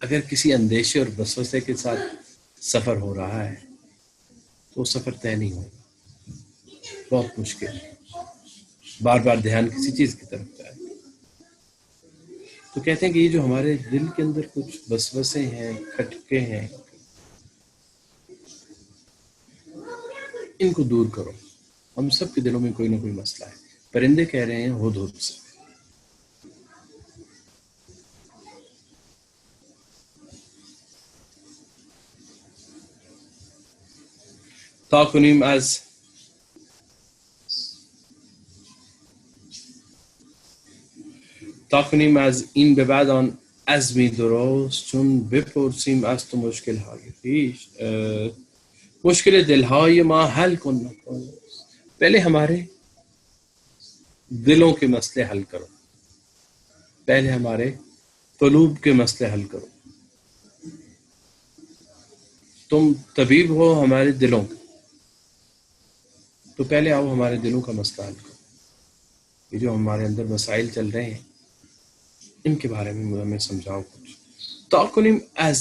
Speaker 1: اگر کسی اندیشے اور وسوسے کے ساتھ سفر ہو رہا ہے تو وہ سفر طے نہیں ہوگا, بہت مشکل ہے. بار بار دھیان کسی چیز کی طرف جائے. تو کہتے ہیں کہ یہ جو ہمارے دل کے اندر کچھ وسوسے ہیں, کھٹکے ہیں, ان کو دور کرو. ہم سب کے دلوں میں کوئی نہ کوئی مسئلہ ہے. پرندے کہہ رہے ہیں ہد ہد سے, تا کنیم از این به بعد آن عزمی درست، چون بپرسیم از تو مشکل های خویش. مشکل دلهای ما حل کن نکن. پہلے ہمارے دلوں کے مسئلے حل کرو، پہلے ہمارے قلوب کے مسئلے حل کرو. تم طبیب ہو ہمارے دلوں کے، تو پہلے آؤ ہمارے دلوں کا مسئلہ حل کرو. یہ جو ہمارے اندر مسائل چل رہے ہیں ان کے بارے میں ہمیں سمجھاؤ کچھ. تاکنیم از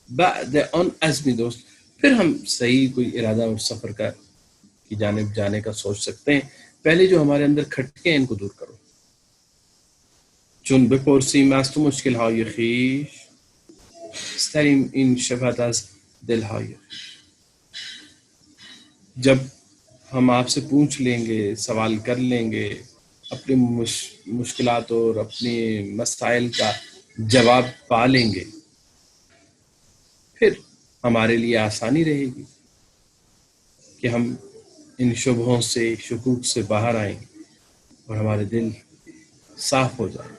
Speaker 1: بعد ان عزمی دوست، پھر ہم صحیح کوئی ارادہ اور سفر کا کی جانب جانے کا سوچ سکتے ہیں. پہلے جو ہمارے اندر کھٹکے ہیں ان کو دور کرو. چون بپرسیم از تو مشکل های خویش، استریم این شفت از دل های خویش. جب ہم آپ سے پوچھ لیں گے، سوال کر لیں گے، اپنی مشکلات اور اپنے مسائل کا جواب پا لیں گے، پھر ہمارے لیے آسانی رہے گی کہ ہم ان شبہوں سے، شکوک سے باہر آئیں اور ہمارے دل صاف ہو جائیں.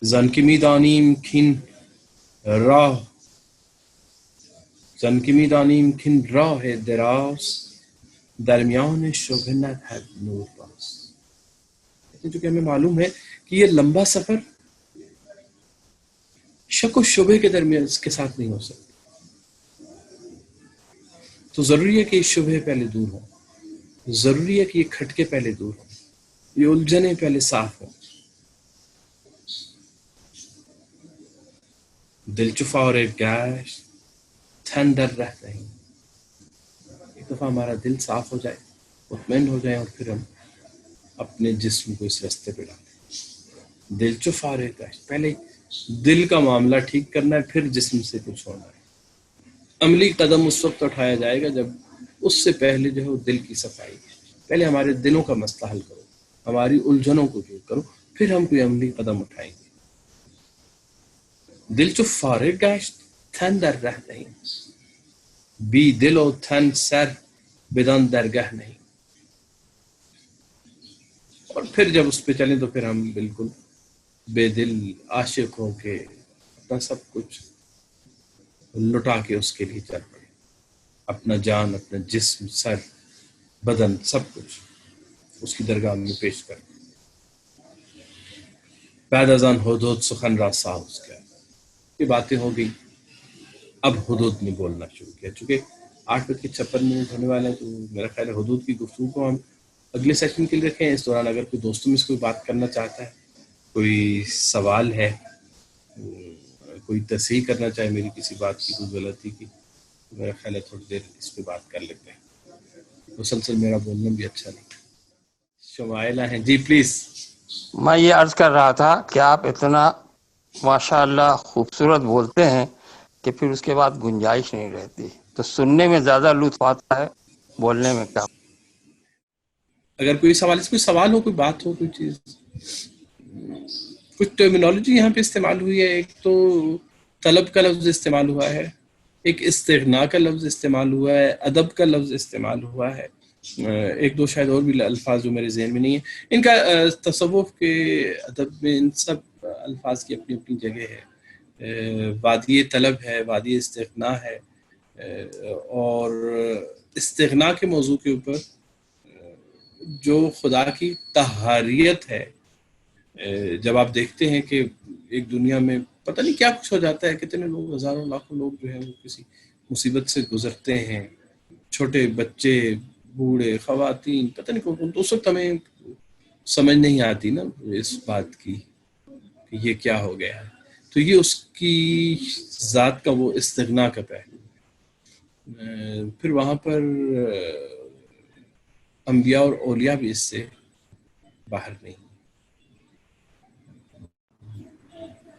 Speaker 1: زن کی میدانیم کھن راہ، زن کی میدانیم کھن راہ دراز، درمیان شبہ ندہد نور باز. جو کہ ہمیں معلوم ہے کہ یہ لمبا سفر شک و شبہ کے درمیان اس کے ساتھ نہیں ہو سکتا. تو ضروری ہے کہ یہ شبہ پہلے دور ہوں، ضروری ہے کہ یہ کھٹکے پہلے دور ہوں، یہ الجھنیں پہلے صاف ہوں. دل چفار گشت تن در رہ نہیں. ایک دفعہ ہمارا دل صاف ہو جائے، مطمئن ہو جائے، اور پھر ہم اپنے جسم کو اس رستے پہ ڈالیں. دل چفار گشت، پہلے دل کا معاملہ ٹھیک کرنا ہے، پھر جسم سے کچھ ہونا ہے. عملی قدم اس وقت اٹھایا جائے گا جب اس سے پہلے جو ہے وہ دل کی صفائی. پہلے ہمارے دلوں کا مسئلہ حل کرو، ہماری الجھنوں کو دور کرو، پھر ہم کوئی عملی قدم اٹھائیں گے. دل چو فارغ گشت تن در رہ نہیں، بی دل و تن سر بدان درگہ نہیں. اور پھر جب اس پہ چلیں تو پھر ہم بالکل بے دل عاشق ہو کے اپنا سب کچھ لٹا کے اس کے لیے چل پڑے، اپنا جان، اپنا جسم، سر، بدن، سب کچھ اس کی درگاہ میں پیش کر. بعد از آن حدود سخن را ساز کیا. یہ باتیں ہو گئی، اب حدود نے بولنا شروع کیا. چونکہ 8:56 ہونے والے ہیں تو میرا خیال ہے حدود کی گفتگو کو ہم اگلے سیشن کے لیے رکھیں. اس دوران اگر کوئی دوستوں میں سے کوئی بات کرنا چاہتا ہے، کوئی سوال ہے، کوئی تصحیح کرنا چاہے میری کسی بات کی، کوئی غلطی کی، تو میرا خیال ہے تھوڑی دیر اس پہ بات کر لیتے ہیں. مسلسل میرا بولنا بھی اچھا نہیں. شمائلہ ہیں جی، پلیز.
Speaker 3: میں یہ عرض کر رہا تھا کہ آپ اتنا ماشاء اللہ خوبصورت بولتے ہیں کہ پھر اس کے بعد گنجائش نہیں رہتی، تو سننے میں زیادہ لطف آتا ہے، بولنے میں کیا.
Speaker 1: اگر کوئی سوال، اس کوئی سوال ہو، کوئی بات ہو، کوئی چیز، کچھ ٹرمینالوجی یہاں پہ استعمال ہوئی ہے. ایک تو طلب کا لفظ استعمال ہوا ہے، ایک استغنا کا لفظ استعمال ہوا ہے، ادب کا لفظ استعمال ہوا ہے، ایک دو شاید اور بھی الفاظ جو میرے ذہن میں نہیں ہیں. ان کا تصوف کے ادب میں ان سب الفاظ کی اپنی اپنی جگہ ہے. وادی طلب ہے، وادی استغنا ہے، اور استغنا کے موضوع کے اوپر جو خدا کی طہاریت ہے، جب آپ دیکھتے ہیں کہ ایک دنیا میں پتہ نہیں کیا کچھ ہو جاتا ہے، کتنے لوگ، ہزاروں لاکھوں لوگ جو ہیں وہ کسی مصیبت سے گزرتے ہیں، چھوٹے بچے، بوڑھے، خواتین، پتہ نہیں کون. تو اس وقت ہمیں سمجھ نہیں آتی نا اس بات کی کہ یہ کیا ہو گیا ہے. تو یہ اس کی ذات کا وہ استغنا کا پہلو. پھر وہاں پر انبیاء اور اولیاء بھی اس سے باہر نہیں،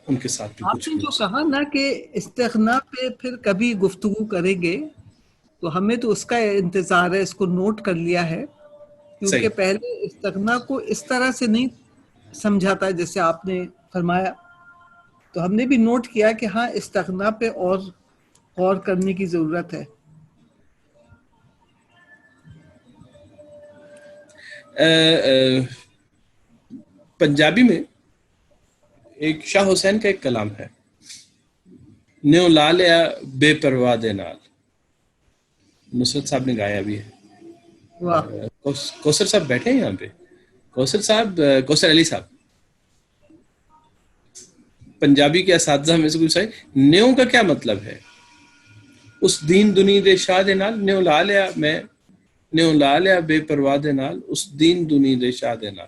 Speaker 1: ان کے ساتھ بھی
Speaker 4: آپ
Speaker 1: کچھ
Speaker 4: نے جو کہا نا کہ استغنا پہ پھر کبھی گفتگو کریں گے، تو ہمیں تو اس کا انتظار ہے، اس کو نوٹ کر لیا ہے، کیونکہ پہلے استغنا کو اس طرح سے نہیں سمجھاتا جیسے آپ نے فرمایا. تو ہم نے بھی نوٹ کیا کہ ہاں استغنا پہ اور غور کرنے کی ضرورت ہے.
Speaker 1: پنجابی میں ایک شاہ حسین کا ایک کلام ہے، نیو لا لیا بے پرواہ دے نال، نصرت صاحب نے گایا بھی ہے.
Speaker 4: واہ
Speaker 1: کوثر صاحب بیٹھے ہیں یہاں پہ، کوثر صاحب، کوثر علی صاحب پنجابی کے اساتذہ میں سے کوئی صحیح. نیو کا کیا مطلب ہے؟ اس دین دنی دے شاہ دے نال، نیو لا لیا میں، نیو لا لیا بے پرواہ دے نال، اس دین دنی دے شاہ دے نال.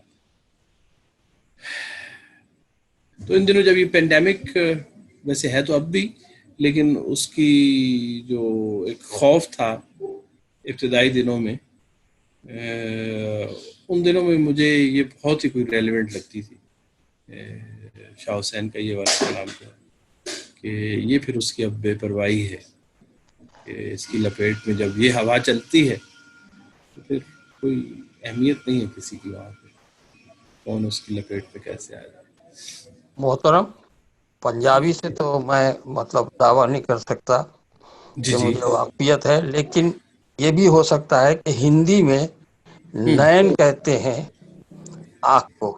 Speaker 1: تو ان دنوں جب یہ پینڈیمک ویسے ہے تو اب بھی، لیکن اس کی جو ایک خوف تھا ابتدائی دنوں میں، ان دنوں میں مجھے یہ بہت ہی کوئی ریلیونٹ لگتی تھی شاہ حسین کا یہ والا کلام کہ یہ پھر اس کی اب بے پرواہی ہے کہ اس کی لپیٹ میں جب یہ ہوا چلتی ہے تو پھر کوئی اہمیت نہیں ہے کسی کی وہاں پہ، کون اس کی لپیٹ پہ کیسے آ جائے.
Speaker 3: محترم، پنجابی سے تو میں مطلب دعویٰ نہیں کر سکتا
Speaker 1: جی
Speaker 3: کہ
Speaker 1: جی
Speaker 3: مجھے واقفیت ہے، لیکن یہ بھی ہو سکتا ہے کہ ہندی میں نین کہتے ہیں آنکھ کو،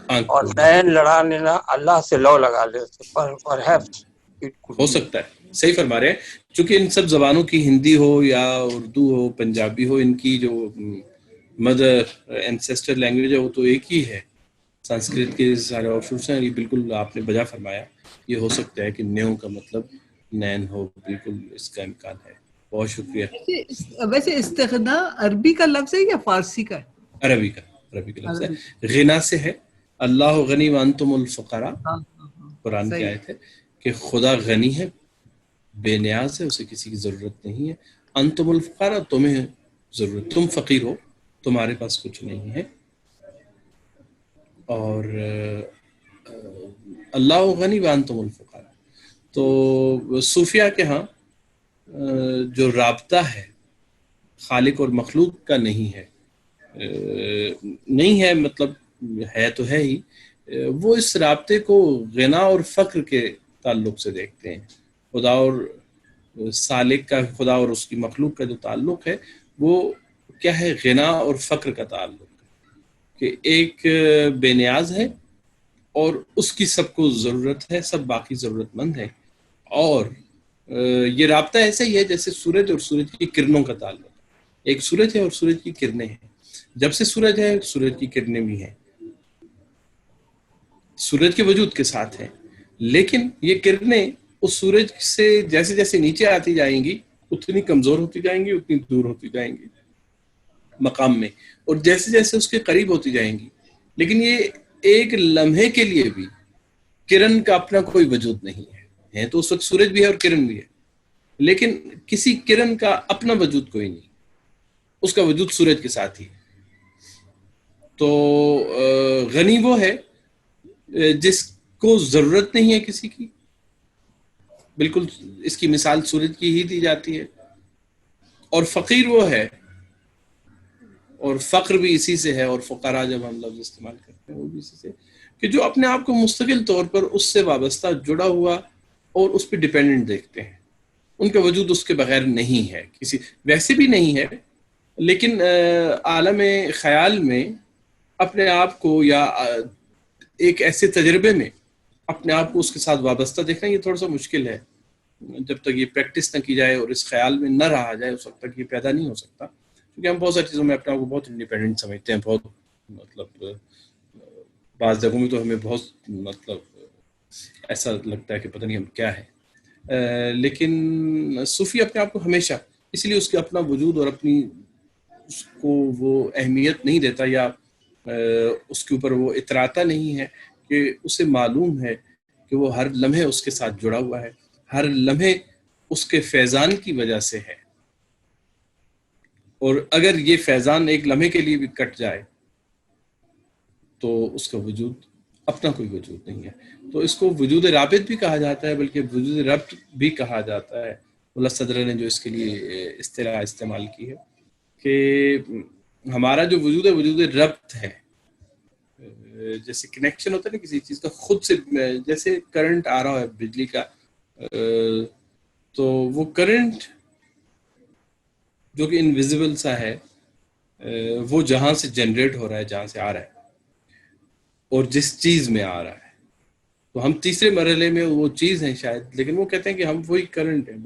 Speaker 1: آنکھ
Speaker 3: اور
Speaker 1: کو
Speaker 3: نین لڑا لینا اللہ سے لو لگا لیتے، perhaps it could
Speaker 1: who
Speaker 3: be.
Speaker 1: سکتا ہے. صحیح فرما رہے ہیں، چونکہ ان سب زبانوں کی ہندی ہو یا اردو ہو پنجابی ہو، ان کی جو مدر اینسیسٹر لینگویج ہے وہ تو ایک ہی ہے. سنسکرت کے سارے آپشنس ہیں. یہ بالکل آپ نے بجا فرمایا، یہ ہو سکتا ہے کہ نیو کا مطلب نین ہو، بالکل اس کا امکان ہے. بہت شکریہ.
Speaker 4: ویسے استغنا عربی کا لفظ ہے یا فارسی کا ہے؟
Speaker 1: عربی کا لفظ ہے، غنا سے ہے. اللہ غنی وانتم الفقراء، قرآن کی آیت ہے کہ خدا غنی ہے، بے نیاز ہے، اسے کسی کی ضرورت نہیں ہے. انتم الفقراء، تمہیں ضرورت، تم فقیر ہو، تمہارے پاس کچھ نہیں ہے. اور اللہ غنی وانتم الفقراء. تو صوفیہ کے ہاں جو رابطہ ہے خالق اور مخلوق کا نہیں ہے، نہیں ہے مطلب ہے تو ہے ہی، وہ اس رابطے کو غنا اور فقر کے تعلق سے دیکھتے ہیں. خدا اور سالک کا، خدا اور اس کی مخلوق کا جو تعلق ہے وہ کیا ہے؟ غنا اور فقر کا تعلق ہے، کہ ایک بے نیاز ہے اور اس کی سب کو ضرورت ہے، سب باقی ضرورت مند ہیں. اور یہ رابطہ ایسا ہی ہے جیسے سورج اور سورج کی کرنوں کا تعلق ہے. ایک سورج ہے اور سورج کی کرنیں ہیں. جب سے سورج ہے سورج کی کرنیں بھی ہیں، سورج کے وجود کے ساتھ ہیں، لیکن یہ کرنیں اس سورج سے جیسے جیسے نیچے آتی جائیں گی اتنی کمزور ہوتی جائیں گی، اتنی دور ہوتی جائیں گی مقام میں، اور جیسے جیسے اس کے قریب ہوتی جائیں گی. لیکن یہ ایک لمحے کے لیے بھی کرن کا اپنا کوئی وجود نہیں ہے تو اس وقت سورج بھی ہے اور کرن بھی ہے، لیکن کسی کرن کا اپنا وجود کوئی نہیں، اس کا وجود سورج کے ساتھ ہی. تو غنی وہ ہے جس کو ضرورت نہیں ہے کسی کی، بالکل اس کی مثال سورج کی ہی دی جاتی ہے. اور فقیر وہ ہے، اور فقر بھی اسی سے ہے، اور فقراء جب ہم لفظ استعمال کرتے ہیں وہ بھی اسی سے، کہ جو اپنے آپ کو مستقل طور پر اس سے وابستہ، جڑا ہوا اور اس پہ ڈیپینڈنٹ دیکھتے ہیں. ان کا وجود اس کے بغیر نہیں ہے، کسی ویسے بھی نہیں ہے، لیکن عالم خیال میں اپنے آپ کو یا ایک ایسے تجربے میں اپنے آپ کو اس کے ساتھ وابستہ دیکھنا یہ تھوڑا سا مشکل ہے. جب تک یہ پریکٹس نہ کی جائے اور اس خیال میں نہ رہا جائے اس وقت تک یہ پیدا نہیں ہو سکتا، کیونکہ ہم بہت ساری چیزوں میں اپنے آپ کو بہت انڈیپینڈنٹ سمجھتے ہیں. بہت مطلب بعض جگہوں میں تو ہمیں بہت مطلب ایسا لگتا ہے کہ پتہ نہیں ہم کیا ہے. لیکن صوفی اپنے آپ کو ہمیشہ، اس لیے اس کے اپنا وجود اور اپنی اس کو وہ اہمیت نہیں دیتا یا اس کے اوپر وہ اتراتا نہیں ہے، کہ اسے معلوم ہے کہ وہ ہر لمحے اس کے ساتھ جڑا ہوا ہے، ہر لمحے اس کے فیضان کی وجہ سے ہے. اور اگر یہ فیضان ایک لمحے کے لیے بھی کٹ جائے تو اس کا وجود اپنا کوئی وجود نہیں ہے. تو اس کو وجود رابط بھی کہا جاتا ہے، بلکہ وجود ربط بھی کہا جاتا ہے. ملا صدر نے جو اس کے لیے اصطلاح استعمال کی ہے کہ ہمارا جو وجود ہے وجود ربط ہے. جیسے کنیکشن ہوتا ہے نا کسی چیز کا، خود سے جیسے کرنٹ آ رہا ہے بجلی کا، تو وہ کرنٹ جو کہ انویزیبل سا ہے وہ جہاں سے جنریٹ ہو رہا ہے، جہاں سے آ رہا ہے اور جس چیز میں آ رہا ہے. تو ہم تیسرے مرحلے میں وہ چیز ہیں شاید، لیکن وہ کہتے ہیں کہ ہم وہی کرنٹ ہیں،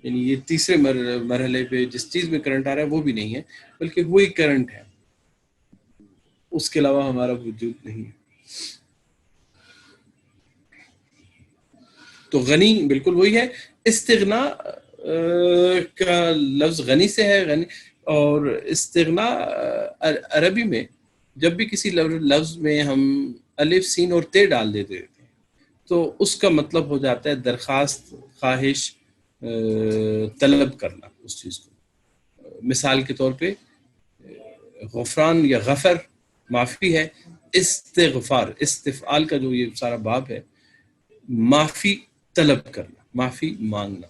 Speaker 1: یعنی یہ تیسرے مرحلے پہ جس چیز میں کرنٹ آ رہا ہے وہ بھی نہیں ہے، بلکہ وہی کرنٹ ہے، اس کے علاوہ ہمارا وجود نہیں ہے. تو غنی بالکل وہی ہے. استغنا کا لفظ غنی سے ہے، غنی. اور استغنا عربی میں جب بھی کسی لفظ میں ہم الف سین اور تے ڈال دیتے ہیں تو اس کا مطلب ہو جاتا ہے درخواست، خواہش، طلب کرنا اس چیز کو. مثال کے طور پہ غفران یا غفر معافی ہے، استغفار استفعال کا جو یہ سارا باب ہے معافی طلب کرنا، معافی مانگنا.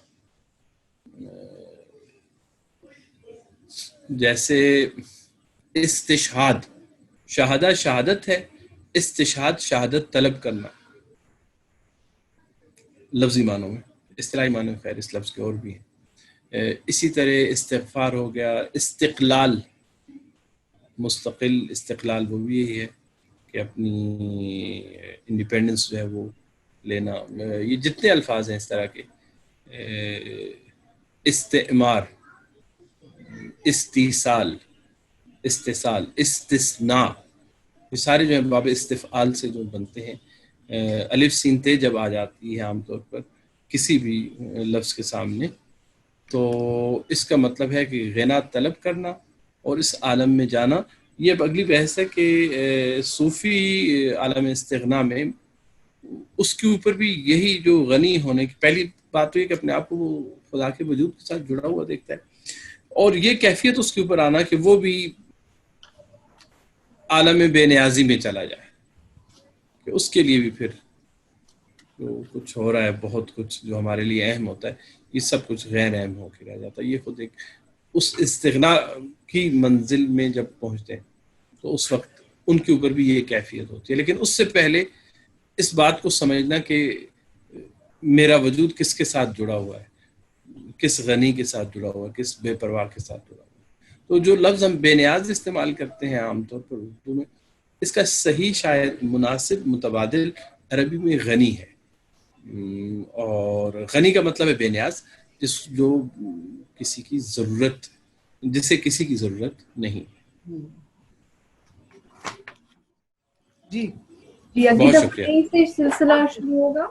Speaker 1: جیسے استشہاد، شہادہ شہادت ہے، استشہاد شہادت طلب کرنا لفظی معنوں میں. اصطلاحی معنوں میں خیر اس لفظ کے اور بھی ہیں. اسی طرح استغفار ہو گیا. استقلال، مستقل استقلال وہ بھی یہی ہے کہ اپنی انڈیپینڈنس جو ہے وہ لینا. یہ جتنے الفاظ ہیں اس طرح کے، استعمار، استیصال، استثال، استثناء، یہ سارے جو ہیں باب استفعال سے جو بنتے ہیں. الف سین تے جب آ جاتی ہے عام طور پر کسی بھی لفظ کے سامنے تو اس کا مطلب ہے کہ غنا طلب کرنا اور اس عالم میں جانا. یہ اب اگلی بحث ہے کہ صوفی عالم استغنا میں اس کے اوپر بھی یہی جو غنی ہونے کی پہلی بات تو یہ کہ اپنے آپ کو وہ خدا کے وجود کے ساتھ جڑا ہوا دیکھتا ہے، اور یہ کیفیت اس کے اوپر آنا کہ وہ بھی عالم بے نیازی میں چلا جائے، کہ اس کے لیے بھی پھر جو کچھ ہو رہا ہے، بہت کچھ جو ہمارے لیے اہم ہوتا ہے یہ سب کچھ غیر اہم ہو کے رہ جاتا ہے. یہ خود ایک اس استغنا کی منزل میں جب پہنچتے ہیں تو اس وقت ان کے اوپر بھی یہ کیفیت ہوتی ہے. لیکن اس سے پہلے اس بات کو سمجھنا کہ میرا وجود کس کے ساتھ جڑا ہوا ہے، کس غنی کے ساتھ جڑا ہوا ہے، کس بے پرواہ کے ساتھ جڑا ہوا ہے. تو جو لفظ ہم بے نیاز استعمال کرتے ہیں عام طور پر اردو میں، اس کا صحیح شاید مناسب متبادل عربی میں غنی ہے. اور غنی کا مطلب ہے بے نیاز، جو کسی کی ضرورت، جسے کسی کی ضرورت نہیں.
Speaker 4: جی
Speaker 2: جی اگلی
Speaker 1: بہت
Speaker 2: دفعہ
Speaker 1: شکریہ.
Speaker 2: یہیں سے سلسلہ شروع ہوگا.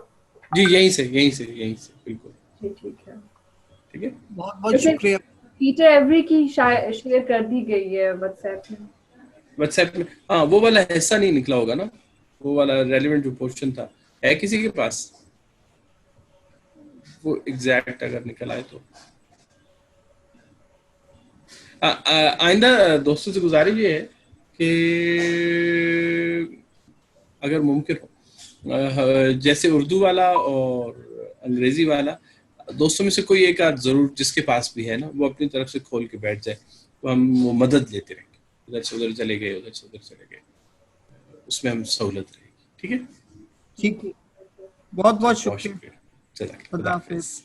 Speaker 1: جی یہیں سے بالکل
Speaker 2: جی ٹھیک ہے.
Speaker 1: ٹھیک ہے.
Speaker 4: بہت بہت شکریہ.
Speaker 2: پیٹر ایوری کی شیئر کر دی گئی ہے واٹس ایپ میں.
Speaker 1: واٹس ایپ میں ہاں وہ والا حصہ نہیں نکلا ہوگا نا، وہ والا ریلیونٹ جو پورشن تھا ہے کسی کے پاس؟ وہ ایگزیکٹ اگر نکل آئے تو آئندہ دوستوں سے گزارش یہ ہے کہ اگر ممکن ہو جیسے اردو والا اور انگریزی والا دوستوں میں سے کوئی ایک آدھ ضرور جس کے پاس بھی ہے نا وہ اپنی طرف سے کھول کے بیٹھ جائے تو ہم وہ مدد لیتے رہیں گے. ادھر سے ادھر چلے گئے، ادھر سے ادھر چلے گئے، اس میں ہم سہولت رہے گی. ٹھیک ہے.
Speaker 4: ٹھیک ہے. بہت بہت شکریہ.
Speaker 1: شکریہ. چلا
Speaker 4: خدا حافظ.